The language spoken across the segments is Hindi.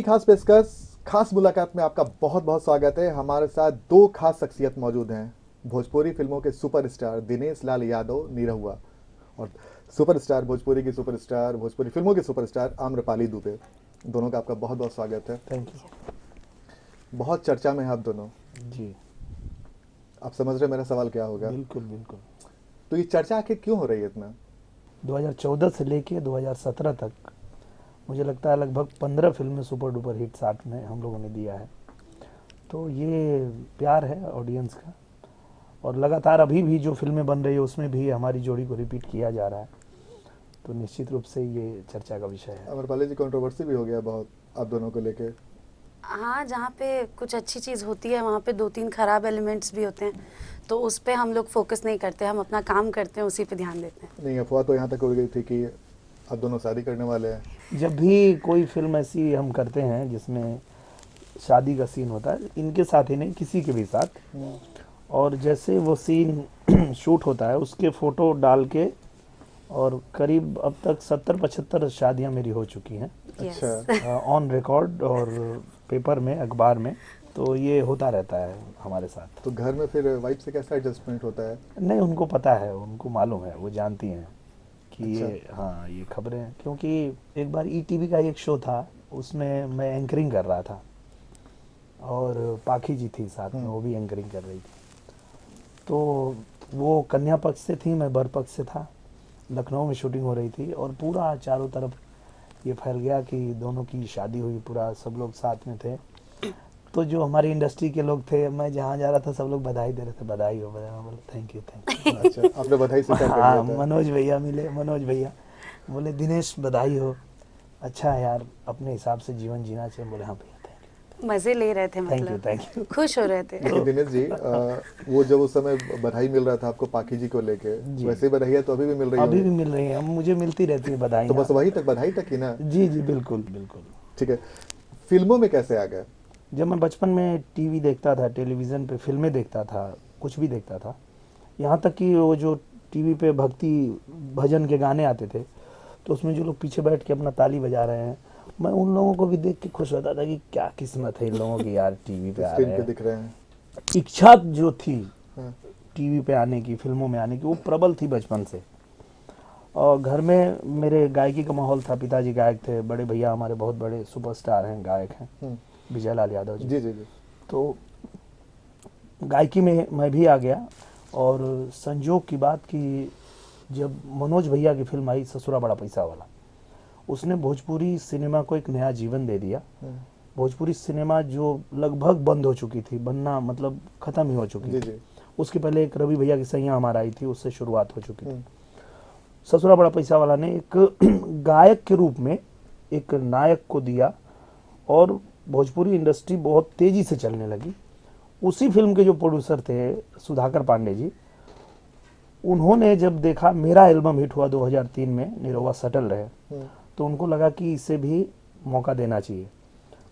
खास पेशकश खास मुलाकात में आपका बहुत बहुत स्वागत है। हमारे साथ दो खास शख्सियत मौजूद हैं, भोजपुरी फिल्मों के सुपरस्टार दिनेश लाल यादव निरहुआ और सुपरस्टार भोजपुरी की सुपरस्टार भोजपुरी फिल्मों के सुपरस्टार आम्रपाली दुबे। दोनों का आपका बहुत बहुत स्वागत है। Thank you. बहुत चर्चा में है आप दोनों। जी आप समझ रहे मेरा सवाल क्या होगा? बिल्कुल बिल्कुल। तो ये चर्चा आखिर क्यों हो रही है इतना? 2014 से लेके 2017 तक मुझे लगता है लगभग 15 फिल्में सुपर डुपर हिट साथ में हम लोगों ने दिया है। तो ये प्यार है ऑडियंस का, और लगातार अभी भी जो फिल्में बन रही है उसमें भी हमारी जोड़ी को रिपीट किया जा रहा है, तो निश्चित रूप से ये चर्चा का विषय है। आम्रपाली जी, कंट्रोवर्सी भी हो गया बहुत आप दोनों को लेके। हाँ, जहाँ पे कुछ अच्छी चीज़ होती है वहाँ पे 2-3 खराब एलिमेंट्स भी होते हैं, तो उस पे हम लोग फोकस नहीं करते, हम अपना काम करते हैं, उसी पे ध्यान देते हैं। नहीं, अफवाह तो यहाँ तक हो गई थी कि आप दोनों शादी करने वाले हैं। जब भी कोई फिल्म ऐसी हम करते हैं जिसमें शादी का सीन होता है, इनके साथ ही नहीं किसी के भी साथ, और जैसे वो सीन शूट होता है उसके फ़ोटो डाल के, और करीब अब तक 70-75 शादियां मेरी हो चुकी हैं अच्छा। ऑन रिकॉर्ड और पेपर में, अखबार में। तो ये होता रहता है हमारे साथ। तो घर में फिर वाइफ से कैसा एडजस्टमेंट होता है? नहीं, उनको पता है, उनको मालूम है, वो जानती हैं कि अच्छा। ये हाँ ये खबरें हैं। क्योंकि एक बार ईटीवी का एक शो था, उसमें मैं एंकरिंग कर रहा था और पाखी जी थी साथ में, वो भी एंकरिंग कर रही थी। तो वो कन्या पक्ष से थी, मैं वर पक्ष से था। लखनऊ में शूटिंग हो रही थी और पूरा चारों तरफ ये फैल गया कि दोनों की शादी हुई, पूरा सब लोग साथ में थे। तो जो हमारी इंडस्ट्री के लोग थे, मैं जहाँ जा रहा था सब लोग बधाई दे रहे थे, बधाई हो, बधाई हो। बोले थैंक यू थैंक यू। अच्छा, आपने बधाई स्वीकार कर हाँ, लिया था? मनोज भैया मिले, मनोज भैया बोले दिनेश बधाई हो, अच्छा है यार, अपने हिसाब से जीवन जीना चाहिए। बोले हाँ भैया मज़े ले रहे थे, थैंक यू मतलब थैंक यू। खुश हो रहे थे। देखिए दिनेश जी, वो जब उस समय बधाई मिल रहा था आपको पाखी जी को लेके, जी। वैसे ही बधाई तो अभी भी मिल रही अभी होगी। भी मिल रही है, मुझे मिलती रहती है बधाई। तो बस वही तक, बधाई तक ही ना? जी जी बिल्कुल बिल्कुल। ठीक है, फिल्मों में कैसे आ गए? जब मैं बचपन में टीवी देखता था, टेलीविज़न पे फिल्में देखता था, कुछ भी देखता था, यहाँ तक कि वो जो टीवी पे भक्ति भजन के गाने आते थे, तो उसमें जो लोग पीछे बैठ के अपना ताली बजा रहे हैं, मैं उन लोगों को भी देख के खुश होता था कि क्या किस्मत है इन लोगों की यार, टीवी पे आ स्क्रीन रहे पे हैं। दिख रहे हैं। इच्छा जो थी हाँ। टीवी पे आने की, फिल्मों में आने की, वो प्रबल थी बचपन से। और घर में मेरे गायकी का माहौल था, पिताजी गायक थे, बड़े भैया हमारे बहुत बड़े सुपरस्टार हैं, गायक हैं, विजय लाल यादव जी। जी जी जी। तो गायकी में मैं भी आ गया, और संजोग की बात कि जब मनोज भैया की फिल्म आई ससुरा बड़ा पैसा वाला, उसने भोजपुरी सिनेमा को एक नया जीवन दे दिया। भोजपुरी सिनेमा जो लगभग बंद हो चुकी थी, बनना मतलब ख़त्म ही हो चुकी जी थी। जी। उसके पहले एक रवि भैया की सैया हमारा आई थी, उससे शुरुआत हो चुकी थी। ससुरा बड़ा पैसा वाला ने एक गायक के रूप में एक नायक को दिया, और भोजपुरी इंडस्ट्री बहुत तेज़ी से चलने लगी। उसी फिल्म के जो प्रोड्यूसर थे सुधाकर पांडे जी, उन्होंने जब देखा मेरा एल्बम हिट हुआ 2003 में, निरहुआ सटल रहे, तो उनको लगा कि इसे भी मौका देना चाहिए।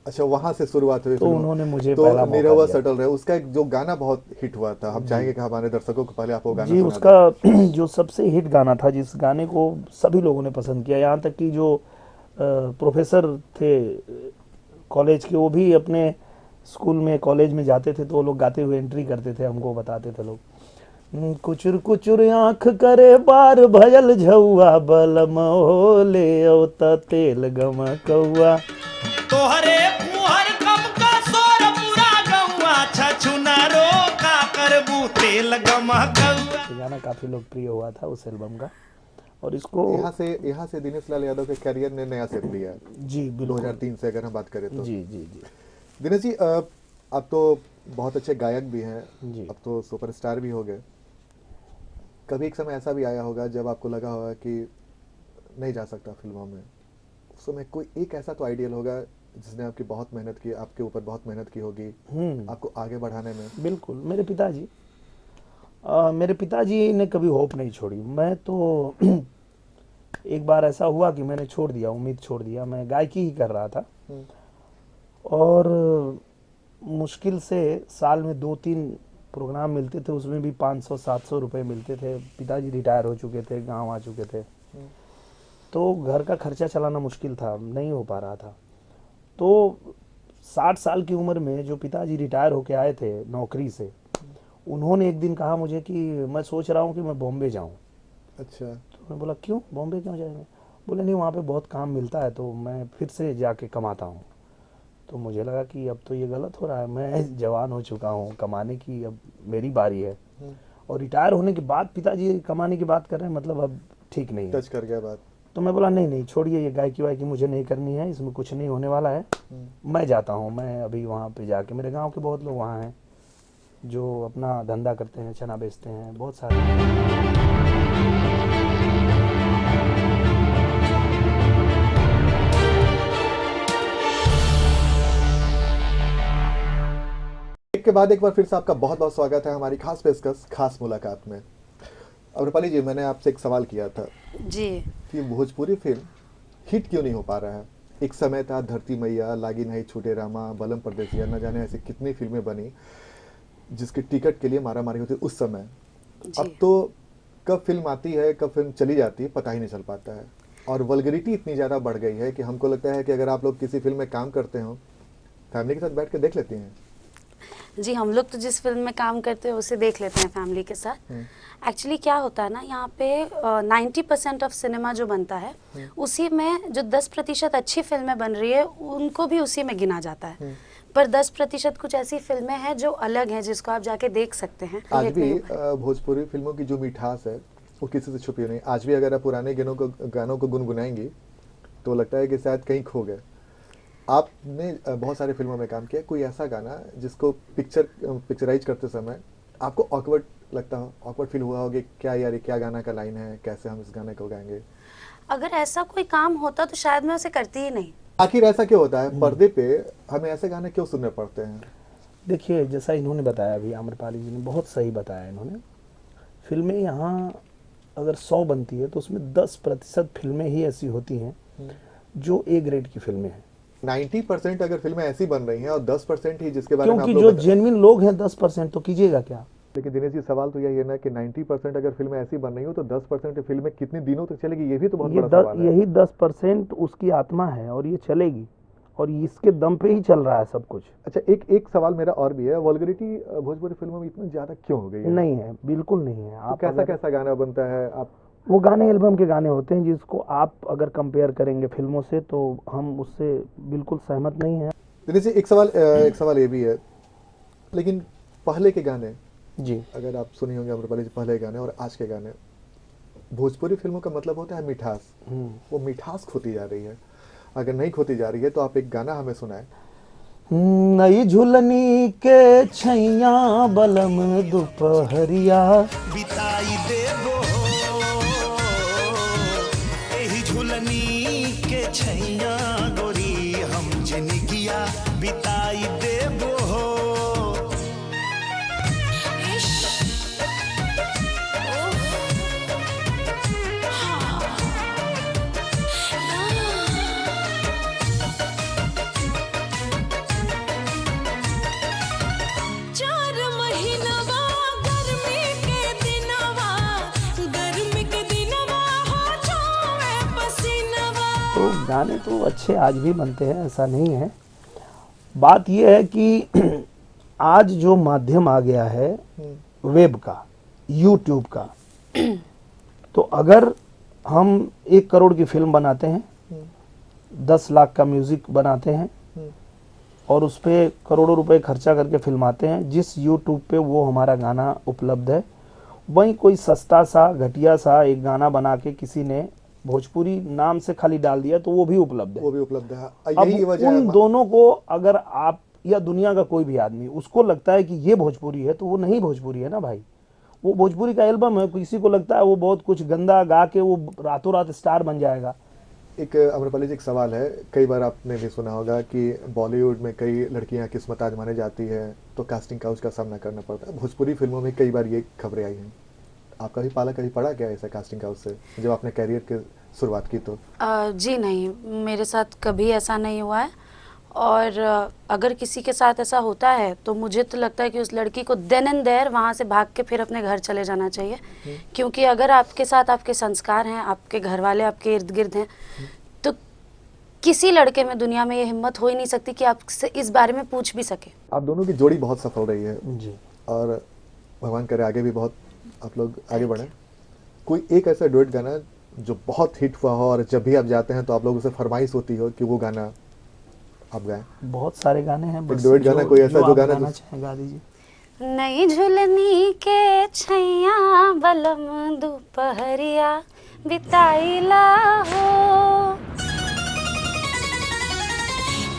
अच्छा, वहां से शुरुआत हुई तो फिल्म। उन्होंने मुझे तो पहला मौका निरहुआ दिया। सटल रहे, उसका एक जो गाना बहुत हिट हुआ था, हम चाहेंगे कि हमारे दर्शकों को पहले आप वो गाना जी, सुना उसका जो सबसे हिट गाना था, जिस गाने को सभी लोगों ने पसंद किया, यहाँ तक कि जो प्रोफेसर थे कॉलेज के, वो भी अपने स्कूल में कॉलेज में जाते थे तो वो लोग गाते हुए एंट्री करते थे, हमको बताते थे लोग। कुचुर कुचुर आँख करे बार भयल झौआ, बलम हो ले औता तेल गम कौआ। तोहरे मुहर कम का सोर पूरा गौआ, छछुनरो का करबू तेल गमकौआ। ये गाना काफ़ी लोकप्रिय हुआ था उस एल्बम का, और इसको यहाँ से दिनेश लाल यादव के करियर ने नया सेट लिया। जी बिल्कुल। 2003 से अगर हम बात करें तो। जी जी जी दिनेश जी, आप तो बहुत अच्छे गायक भी हैं, जी। अब तो सुपरस्टार भी हो गए। कभी एक समय ऐसा भी आया होगा जब आपको लगा होगा कि नहीं जा सकता फिल्मों में, उस समय कोई एक ऐसा तो आइडियल होगा जिसने आपकी बहुत मेहनत की, आपके ऊपर बहुत मेहनत की होगी आपको आगे बढ़ाने में? बिल्कुल, मेरे पिताजी ने कभी होप नहीं छोड़ी। मैं तो एक बार ऐसा हुआ कि मैंने छोड़ दिया, उम्मीद छोड़ दिया, मैं गायकी ही कर रहा था, और मुश्किल से साल में 2-3 प्रोग्राम मिलते थे, उसमें भी 500-700 रुपये मिलते थे। पिताजी रिटायर हो चुके थे, गांव आ चुके थे, तो घर का खर्चा चलाना मुश्किल था, नहीं हो पा रहा था। तो 60 साल की उम्र में जो पिताजी रिटायर होके आए थे नौकरी से, उन्होंने एक दिन कहा मुझे कि मैं सोच रहा हूँ कि मैं बॉम्बे जाऊँ। अच्छा। तो मैं बोला क्यों, बॉम्बे क्यों जाएंगे? बोले नहीं, वहाँ पे बहुत काम मिलता है तो मैं फिर से जाके कमाता हूँ। तो मुझे लगा कि अब तो ये गलत हो रहा है, मैं जवान हो चुका हूँ, कमाने की अब मेरी बारी है। और रिटायर होने के बाद पिताजी कमाने की बात कर रहे हैं, मतलब अब ठीक नहीं है। टच कर गया बात। तो मैं बोला नहीं नहीं छोड़िए, ये गायकी वायकी मुझे नहीं करनी है, इसमें कुछ नहीं होने वाला है, मैं जाता हूँ। मैं अभी वहाँ पे जाके, मेरे गांव के बहुत लोग वहाँ हैं जो अपना धंधा करते हैं, चना बेचते हैं, बहुत सारे। एक के बाद एक बार फिर से आपका बहुत बहुत स्वागत है हमारी खास पेशकश खास मुलाकात में। अब रूपाली जी, मैंने आपसे एक सवाल किया था जी। कि भोजपुरी फिल्म हिट क्यों नहीं हो पा रहा है। एक समय था धरती मैया, लागी नहीं छूटे रामा, बलम परदेसिया, न जाने ऐसी कितनी फिल्में बनी जिसके टिकट के लिए मारा मारी होती उस समय। जी। अब तो कब फिल्म आती है कब फिल्म चली जाती है पता ही नहीं चल पाता है, और वल्गरिटी इतनी ज़्यादा बढ़ गई है कि हमको लगता है कि अगर आप लोग किसी फिल्म में काम करते हो, फैमिली के साथ बैठ के देख लेती हैं। जी, हम लोग तो जिस फिल्म में काम करते हैं उसे देख लेते हैं फैमिली के साथ। एक्चुअली क्या होता है ना, यहाँ पे 90% ऑफ सिनेमा जो बनता है उसी में जो 10% अच्छी फिल्में बन रही है उनको भी उसी में गिना जाता है। पर 10% कुछ ऐसी फिल्में हैं जो अलग हैं, जिसको आप जाके देख सकते हैं। आज हिट भी नहीं हुआ है। भोजपुरी फिल्मों की जो मिठास है वो किसी से छुपी नहीं। आज भी अगर आप पुराने गानों को गुनगुनाएंगी तो लगता है कि शायद कहीं खो गए। आपने बहुत सारी फिल्मों में काम किया, कोई ऐसा गाना जिसको पिक्चराइज करते समय आपको ऑकवर्ड लगता हो, ऑकवर्ड फील हुआ हो कि क्या यार ये क्या गाना का लाइन है, कैसे हम इस गाने को गाएंगे? अगर ऐसा कोई काम होता तो शायद मैं उसे करती ही नहीं। आखिर ऐसा क्यों होता है, पर्दे पे हमें ऐसे गाने क्यों सुनने पड़ते हैं? देखिए, जैसा इन्होंने बताया अभी, आम्रपाली जी ने बहुत सही बताया। इन्होंने फिल्में यहाँ अगर 100 बनती है तो उसमें 10% फिल्में ही ऐसी होती हैं जो ए ग्रेड की फिल्में हैं। 90% अगर फिल्में ऐसी बन रही हैं और 10% ही जिसके बारे में आप क्योंकि लोग जो जेन्युइन लोग हैं 10%, तो कीजिएगा क्या? लेकिन दिनेश जी, सवाल तो यही है ना कि 90% अगर फिल्में ऐसी बन रही हो तो 10% फिल्में कितने दिनों तक चलेगी, ये भी तो बहुत बड़ा सवाल है। यही 10% उसकी आत्मा है और ये चलेगी, और इसके दम पे ही चल रहा है सब कुछ। अच्छा, एक सवाल मेरा और भी है, वल्गरिटी भोजपुरी फिल्मों में इतनी ज्यादा क्यों हो गई है? नहीं है, बिल्कुल नहीं है। तो आप कैसा अगर कैसा गाना बनता है? आप वो गाने एल्बम के गाने होते हैं जिसको आप अगर कंपेयर करेंगे फिल्मों से तो हम उससे बिल्कुल सहमत नहीं हैं। दिनेश जी, एक सवाल ये भी है, लेकिन पहले के गाने, जी, अगर आप सुनी होंगे अमरपाली जी, पहले के गाने और आज के गाने, भोजपुरी फिल्मों का मतलब होता है मिठास। वो मिठास खोती जा रही है। अगर नहीं खोती जा रही है तो आप एक गाना हमें सुनाएं। नई झुलनी के छैया बलम दोपहरिया, बिताई देबो एही झुलनी के छैया गोरी, हम जिनगिया बिताई देबो। तो गाने तो अच्छे आज भी बनते हैं, ऐसा नहीं है। बात यह है कि आज जो माध्यम आ गया है वेब का, यूट्यूब का, तो अगर हम 1 करोड़ की फिल्म बनाते हैं, 10 लाख का म्यूजिक बनाते हैं और उस पर करोड़ों रुपए खर्चा करके फिल्माते हैं, जिस यूट्यूब पे वो हमारा गाना उपलब्ध है, वहीं कोई सस्ता सा घटिया सा एक गाना बना के किसी ने भोजपुरी नाम से खाली डाल दिया तो वो भी उपलब्ध है। वो भी उपलब्ध है। अब यही वजह उन है। दोनों को अगर आप या दुनिया का कोई भी आदमी उसको लगता है कि ये भोजपुरी है तो वो नहीं भोजपुरी है ना भाई। वो भोजपुरी का एल्बम है, किसी को लगता है वो बहुत कुछ गंदा गा के वो रातों रात स्टार बन जाएगा। एक अमरपाली जी, एक सवाल है, कई बार आपने भी सुना होगा कि बॉलीवुड में कई लड़कियां किस्मत आजमाने जाती है तो कास्टिंग काउच का सामना करना पड़ता है। भोजपुरी फिल्मों में कई बार ये खबरें आई हैं। आपका भी पाला कभी पड़ा क्या ऐसा कास्टिंग काउच से जब आपने कैरियर की शुरुआत की तो? जी नहीं, मेरे साथ कभी ऐसा नहीं हुआ है। और अगर किसी के साथ ऐसा होता है तो मुझे तो लगता है कि उस लड़की को देन एंड देयर वहाँ से भाग के फिर अपने घर चले जाना चाहिए। क्योंकि अगर आपके साथ आपके संस्कार हैं, आपके घर वाले आपके इर्द गिर्द हैं, तो किसी लड़के में दुनिया में ये हिम्मत हो ही नहीं सकती कि आपसे इस बारे में पूछ भी सके। आप दोनों की जोड़ी बहुत सफल रही है जी। और भगवान करे आगे भी बहुत आप लोग आगे बढ़ें। कोई एक ऐसा डुएट गाना जो बहुत हिट हुआ हो और जब भी आप जाते हैं तो आप लोगों से फरमाइश होती हो कि वो गाना आप गाएं? बहुत सारे गाने हैं, बस डुएट गाना कोई ऐसा जो आप गाना गाना चाहें गा दीजिए। नई झुलनी के छैया बलम दोपहरिया बिताइला हो,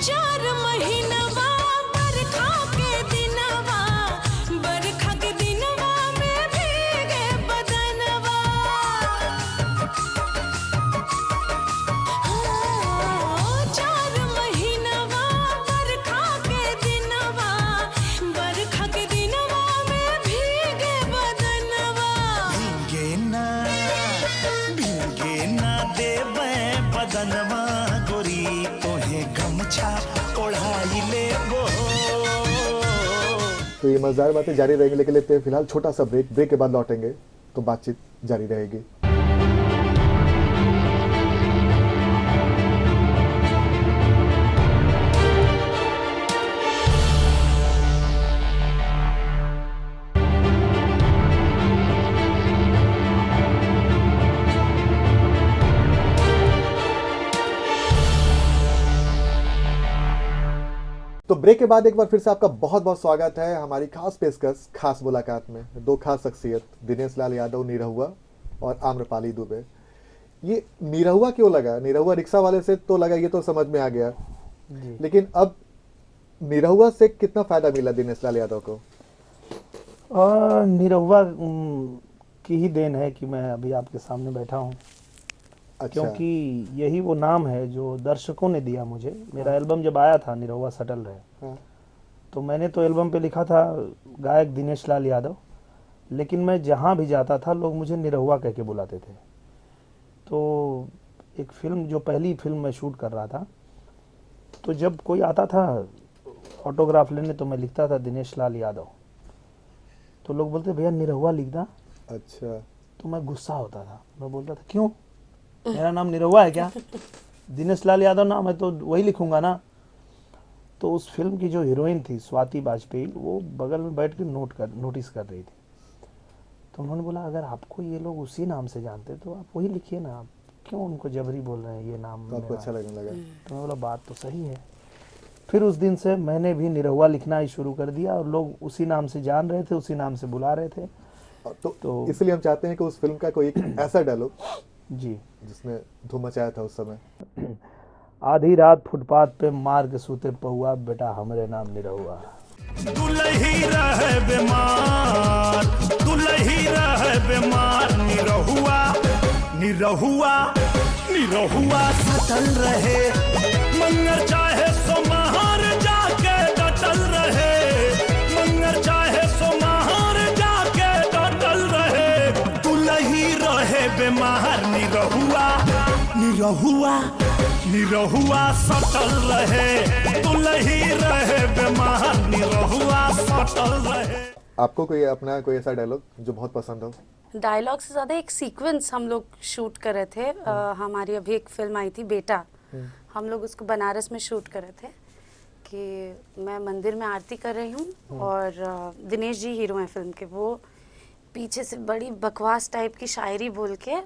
4 महीनवा बरखा के दिनवा, बरखा के दिनवा में भीगे बदनवा। 4 महीनवा बरखा के दिनवा, बरखा के दिनवा में भीगे बदनवा। भीगे ना देवे बदनवा गोरी तोहे गमछा ओढ़ाई लेबो। तो ये मजेदार बातें जारी रहेंगी, लेकिन लेते हैं फिलहाल छोटा सा ब्रेक। ब्रेक के बाद लौटेंगे तो बातचीत जारी रहेगी। तो ब्रेक के बाद एक बार फिर से आपका बहुत बहुत स्वागत है हमारी खास पेशकश खास मुलाकात में। दो खास शख्सियत दिनेश लाल यादव निरहुआ और आम्रपाली दुबे। ये निरहुआ क्यों लगा? निरहुआ रिक्शा वाले से तो लगा, ये तो समझ में आ गया, जी। लेकिन अब निरहुआ से कितना फायदा मिला दिनेश लाल यादव को? निरहुआ की ही देन है कि मैं अभी आपके सामने बैठा हूँ, अच्छा। क्योंकि यही वो नाम है जो दर्शकों ने दिया मुझे। मेरा एल्बम जब आया था निरहुआ सटल रहे, हाँ। तो मैंने तो एल्बम पे लिखा था गायक दिनेश लाल यादव, लेकिन मैं जहाँ भी जाता था लोग मुझे निरहुआ कह के बुलाते थे। तो एक फिल्म, जो पहली फिल्म मैं शूट कर रहा था, तो जब कोई आता था ऑटोग्राफ लेने तो मैं लिखता था दिनेश लाल यादव, तो लोग बोलते भैया निरहुआ लिख दा। अच्छा। तो मैं गुस्सा होता था, मैं बोलता था क्यों, मेरा नाम निरहुआ है क्या? दिनेश लाल यादव नाम है तो वही लिखूंगा ना। तो उस फिल्म की जो हीरोइन थी स्वाति बाजपेयी, वो बगल में बैठ के नोटिस कर रही थी। तो उन्होंने बोला अगर आपको ये लोग उसी नाम से जानते तो आप वही लिखिए ना, आप क्यों उनको जबरी बोल रहे हैं ये नाम? तो आपको मेरा अच्छा है। लगने लगा? तो मैं बोला बात तो सही है। फिर उस दिन से मैंने भी निरहुआ लिखना ही शुरू कर दिया और लोग उसी नाम से जान रहे थे, उसी नाम से बुला रहे थे। तो इसलिए हम चाहते हैं कि उस फिल्म का कोई एक ऐसा डायलॉग जी, जिसने धूम मचाया था उस समय। आधी रात फुटपाथ पे मार के सूते पहुआ, बेटा हमरे नाम निरहुआ। दुलही रहे बीमार, दुलही रहे बीमार, निरहुआ निरहुआ निरहुआ सटल रहे, मंगर चाहे सोमहार जाके डटल रहे, मंगर चाहे सोमहार जाके डटल रहे, दुलही रहे बीमार, निरहुआ निरहुआ निरहुआ सटल रहे, दुलही रहे बीमार, निरहुआ सटल रहे। आपको कोई अपना कोई ऐसा डायलॉग जो बहुत पसंद हो? डायलॉग से ज़्यादा एक सीक्वेंस हम लोग शूट कर रहे थे। हमारी अभी एक फिल्म आई थी बेटा, हम लोग उसको बनारस में शूट कर रहे थे कि मैं मंदिर में आरती कर रही हूँ और दिनेश जी हीरो हैं फिल्म के, वो पीछे से बड़ी बकवास टाइप की शायरी बोल के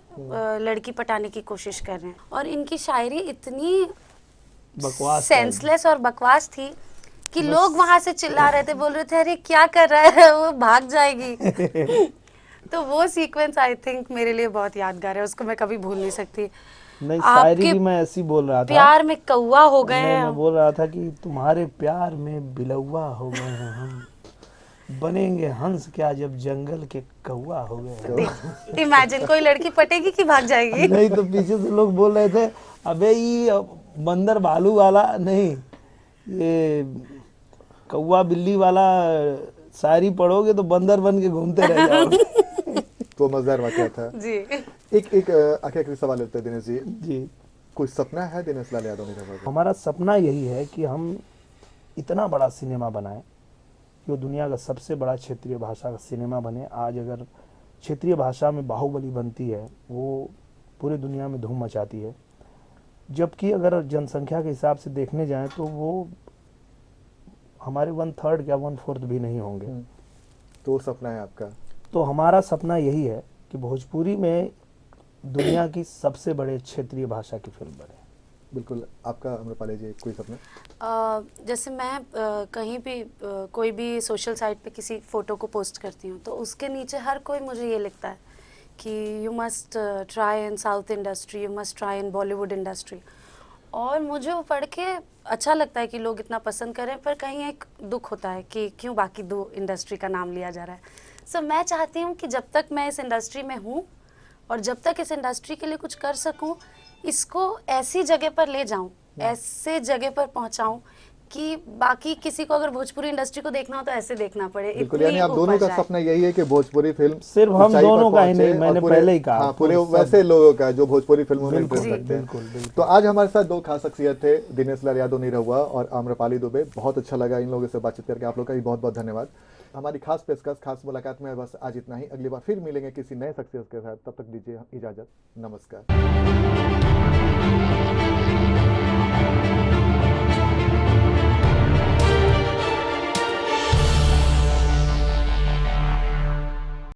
लड़की पटाने की कोशिश कर रहे हैं, और इनकी शायरी इतनी बकवास सेंसलेस और बकवास थी कि लोग वहां से चिल्ला रहे थे, बोल रहे थे अरे क्या कर रहा है वो भाग जाएगी। तो वो सीक्वेंस आई थिंक मेरे लिए बहुत यादगार है, उसको मैं कभी भूल नहीं सकती। नहीं, शायरी आपके भी मैं ऐसी बोल रहा था, प्यार में कौवा हो गए मैं हैं। बोल रहा था कि तुम्हारे प्यार में बिलौवा हो गए हैं हम, बनेंगे हंस क्या जब जंगल के कौवा हो गए हैं। इमेजिन कोई लड़की पटेगी कि भाग जाएगी। नहीं तो पीछे से लोग बोल रहे थे अबे ये बंदर भालू वाला नहीं, ये कौवा बिल्ली वाला शायरी पढ़ोगे तो बंदर बन के घूमते रह जाओगे। तो मजेदार वाकया था जी। एक आखिरी सवाल होता है दिनेश जी, जी, कोई सपना है दिनेश लाल यादव ने? हमारा सपना यही है कि हम इतना बड़ा सिनेमा बनाएं कि वो दुनिया का सबसे बड़ा क्षेत्रीय भाषा का सिनेमा बने। आज अगर क्षेत्रीय भाषा में बाहुबली बनती है, वो पूरी दुनिया में धूम मचाती है। जबकि अगर जनसंख्या के हिसाब से देखने जाएं तो वो हमारे 1/3 या 1/4 भी नहीं होंगे। तो वो सपना है आपका? तो हमारा सपना यही है कि भोजपुरी में दुनिया की सबसे बड़े क्षेत्रीय भाषा की फिल्म बने। बिल्कुल। आपका अम्रपाली जी कोई सपना? जैसे मैं कहीं भी कोई भी सोशल साइट पे किसी फ़ोटो को पोस्ट करती हूँ तो उसके नीचे हर कोई मुझे ये लिखता है कि you must try in south industry, you must try in Bollywood industry. और मुझे वो पढ़ के अच्छा लगता है कि लोग इतना पसंद करें, पर कहीं एक दुख होता है कि क्यों बाकी दो इंडस्ट्री का नाम लिया जा रहा है। सो मैं चाहती हूँ कि जब तक मैं इस इंडस्ट्री में हूँ और जब तक इस इंडस्ट्री के लिए कुछ कर सकूं, इसको ऐसी जगह पर ले जाऊं, ऐसे जगह पर पहुंचाऊं कि बाकी किसी को अगर भोजपुरी इंडस्ट्री को देखना हो तो ऐसे देखना पड़े। बिल्कुल। इतनी यानी आप ऊपर दोनों का जाए। सपना यही है कि भोजपुरी फिल्म सिर्फ हम ऊंचाई पर दोनों का ही पहुंचे नहीं, और मैंने पूरे- पहले ही कहा, हाँ, पूरे सब- वैसे लोगों का जो भोजपुरी फिल्मों में बिल्कुल, इंटरेस्ट रखते हैं। बिल्कुल, बिल्कुल। तो आज हमारे साथ दो खास शख्सियत थे, दिनेश लाल यादव निरहुआ और आम्रपाली दुबे। बहुत अच्छा लगा इन लोगों से बातचीत करके। आप लोग का भी बहुत बहुत धन्यवाद। हमारी खास पेशकश, खास मुलाकात में बस आज इतना ही। अगली बार फिर मिलेंगे किसी नए शख्सियत के साथ। तब तक दीजिए इजाजत। नमस्कार।